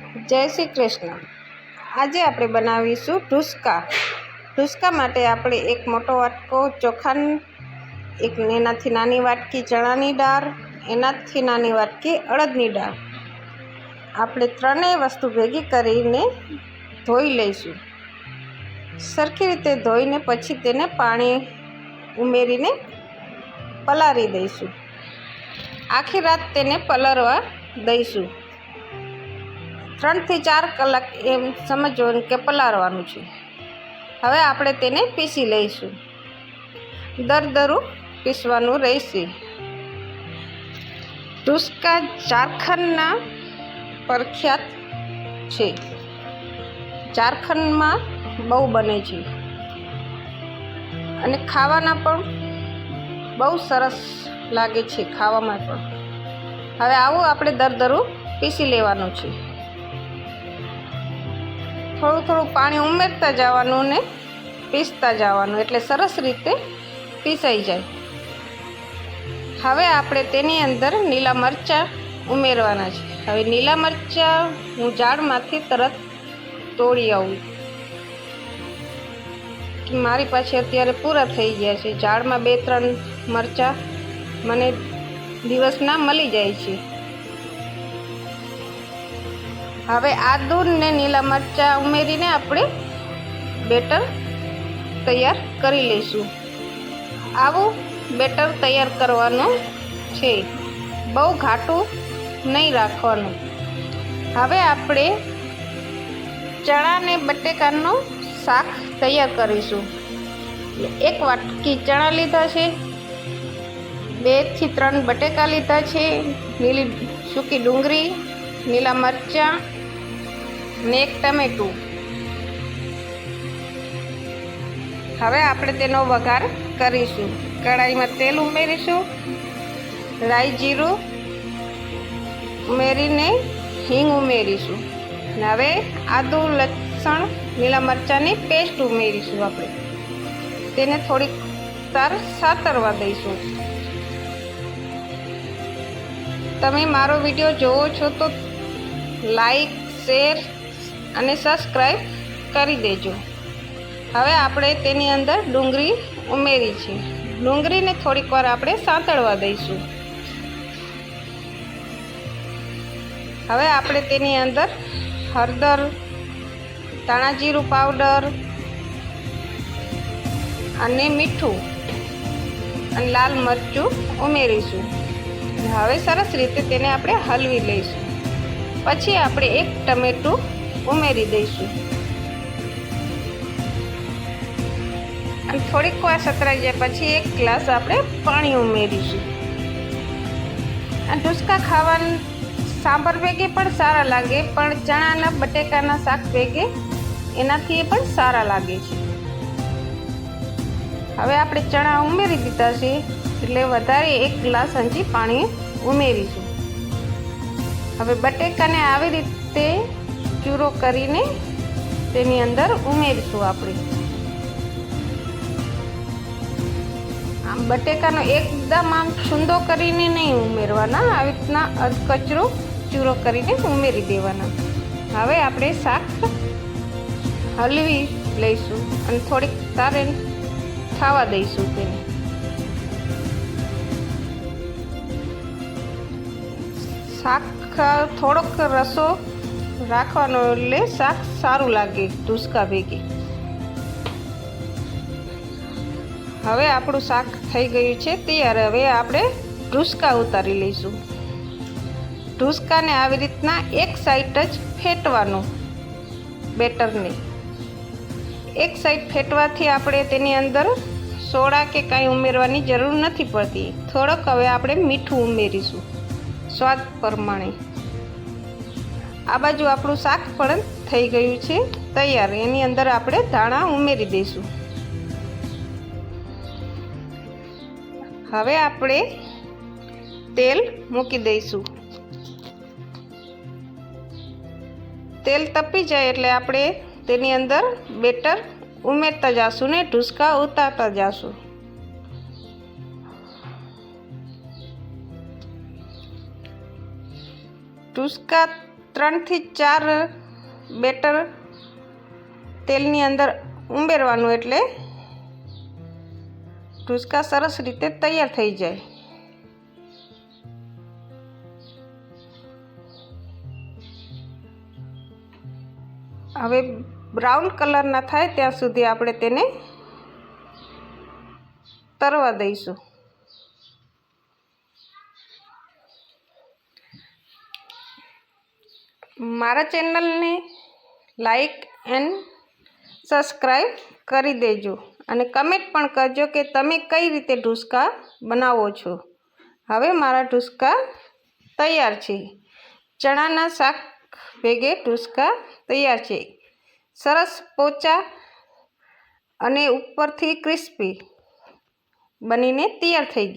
જય શ્રી કૃષ્ણ। આજે આપણે બનાવીશું ઢુસકા। ઢુસકા માટે આપણે એક મોટો વાટકો ચોખાનો, એક એનાથી નાની વાટકી ચણાની દાળ, એનાથી નાની વાટકી અડદની દાળ, આપણે ત્રણેય વસ્તુ ભેગી કરીને ધોઈ લઈશું। સરખી રીતે ધોઈને પછી તેને પાણી ઉમેરીને પલાળી દઈશું। આખી રાત તેને પલળવા દઈશું। 3 થી 4 કલાક એમ સમજવાનું કે પલાળવાનું છે। હવે આપણે તેને પીસી લઈશું। દરદરું પીસવાનું રહેશે। ઢુસકા ઝારખંડના પ્રખ્યાત છે। ઝારખંડમાં બહુ બને છે અને ખાવાના પણ બહુ સરસ લાગે છે ખાવામાં પણ। હવે આવું આપણે દરદરું પીસી લેવાનું છે। થોડું થોડું પાણી ઉમેરતા જવાનું ને પીસતા જવાનું, એટલે સરસ રીતે પીસાઈ જાય। હવે આપણે તેની અંદર લીલા મરચાં ઉમેરવાના છે। હવે લીલા મરચાં હું ઝાડમાંથી તરત તોડી આવું, કે મારી પાસે અત્યારે પૂરા થઈ ગયા છે। ઝાડમાં 2-3 મરચાં મને દિવસના મળી જાય છે। હવે આદુ ને લીલા મરચાં ઉમેરીને આપણે બેટર તૈયાર કરી લઈશું। આવું બેટર તૈયાર કરવાનું છે, બહુ ઘાટું નહીં રાખવાનું। હવે આપણે ચણા ને બટેકાનું શાક તૈયાર કરીશું। 1 વાટકી ચણા લીધા છે, 2 થી 3 બટેકા લીધા છે, લીલી સૂકી ડુંગળી, લીલા મરચાં ને 1 ટમેટું। હવે આપણે તેનો વઘાર કરીશું। કઢાઈમાં તેલ ઉમેરીશું, રાઈ જીરું ઉમેરીને હિંગ ઉમેરીશું। હવે આદુ લસણ લીલા મરચાંની પેસ્ટ ઉમેરીશું। આપણે તેને થોડીક સાતરવા દઈશું। તમે મારો વિડીયો જોવો છો તો લાઈક, શેર અને સબસ્ક્રાઈબ કરી દેજો। હવે આપણે તેની અંદર ડુંગળી ઉમેરી છે। ડુંગળીને થોડીક વાર આપણે સાંતળવા દઈશું। હવે આપણે તેની અંદર હળદર, ધાણા જીરું પાવડર અને મીઠું અને લાલ મરચું ઉમેરીશું। હવે સરસ રીતે તેને આપણે હલવી લઈશું। પછી આપણે 1 ટમેટું ઉમેરી દઈશું અને થોડીક વાર સતરાઈ જાય પછી 1 ગ્લાસ આપણે પાણી ઉમેરીશું। આ ઢુસકા ખાવાનું સાંભાર ભેગે પણ સારા લાગે, પણ ચણાના બટેકાના શાક ભેગે એનાથી પણ સારા લાગે છે। હવે આપણે ચણા ઉમેરી દીધા છે, એટલે વધારે 1 ગ્લાસ હજી પાણી ઉમેરીશું। હવે બટેકાને આવી રીતે ચૂરો કરીને તેની અંદર ઉમેરીશું। આપણે આમ બટેકાનો એકદમ આમ છૂંદો કરીને નહીં ઉમેરવાના, આવી રીતના અધકચરો ચૂરો કરીને ઉમેરી દેવાના। હવે આપણે શાક હલવી લઈશું અને થોડીક તારે ખાવા દઈશું તેને। શાક થોડોક રસો રાખવાનો, એટલે શાક સારું લાગે ઢુસકા ભેગે। હવે આપણું શાક થઈ ગયું છે તૈયાર। હવે આપણે ઢુસકા ઉતારી લઈશું। ઢુસકાને આવી રીતના એક સાઈડ જ ફેટવાનું, બેટરને એક સાઈડ ફેટવાથી આપણે તેની અંદર સોડા કે કાંઈ ઉમેરવાની જરૂર નથી પડતી। થોડોક હવે આપણે મીઠું ઉમેરીશું સ્વાદ પ્રમાણે। આ બાજુ આપણું શાક પણ થઈ ગયું છે તૈયાર। એની અંદર આપણે ધાણા ઉમેરી દઈશું। હવે આપણે તેલ મૂકી દઈશું। તેલ તપી જાય એટલે આપણે તેની અંદર બેટર ઉમેરતા જઈશું ને ઢુસકા ઉતારતા જઈશું। ઢુસકા 3 થી 4 બેટર તેલની અંદર ઉમેરવાનું, એટલે ઢુસકા સરસ રીતે તૈયાર થઈ જાય. હવે બ્રાઉન કલરના થાય ત્યાં સુધી આપણે તેને તરવા દઈશું. મારા ચેનલને લાઈક એન્ડ સબસ્ક્રાઈબ કરી દેજો અને કમેન્ટ પણ કરજો કે તમે કઈ રીતે ઢુસકા બનાવો છો. હવે મારા ઢુસકા તૈયાર છે. ચણાના શાક ભેગે ઢુસકા તૈયાર છે. સરસ પોચા અને ઉપરથી ક્રિસ્પી બનીને તૈયાર થઈ ગયા.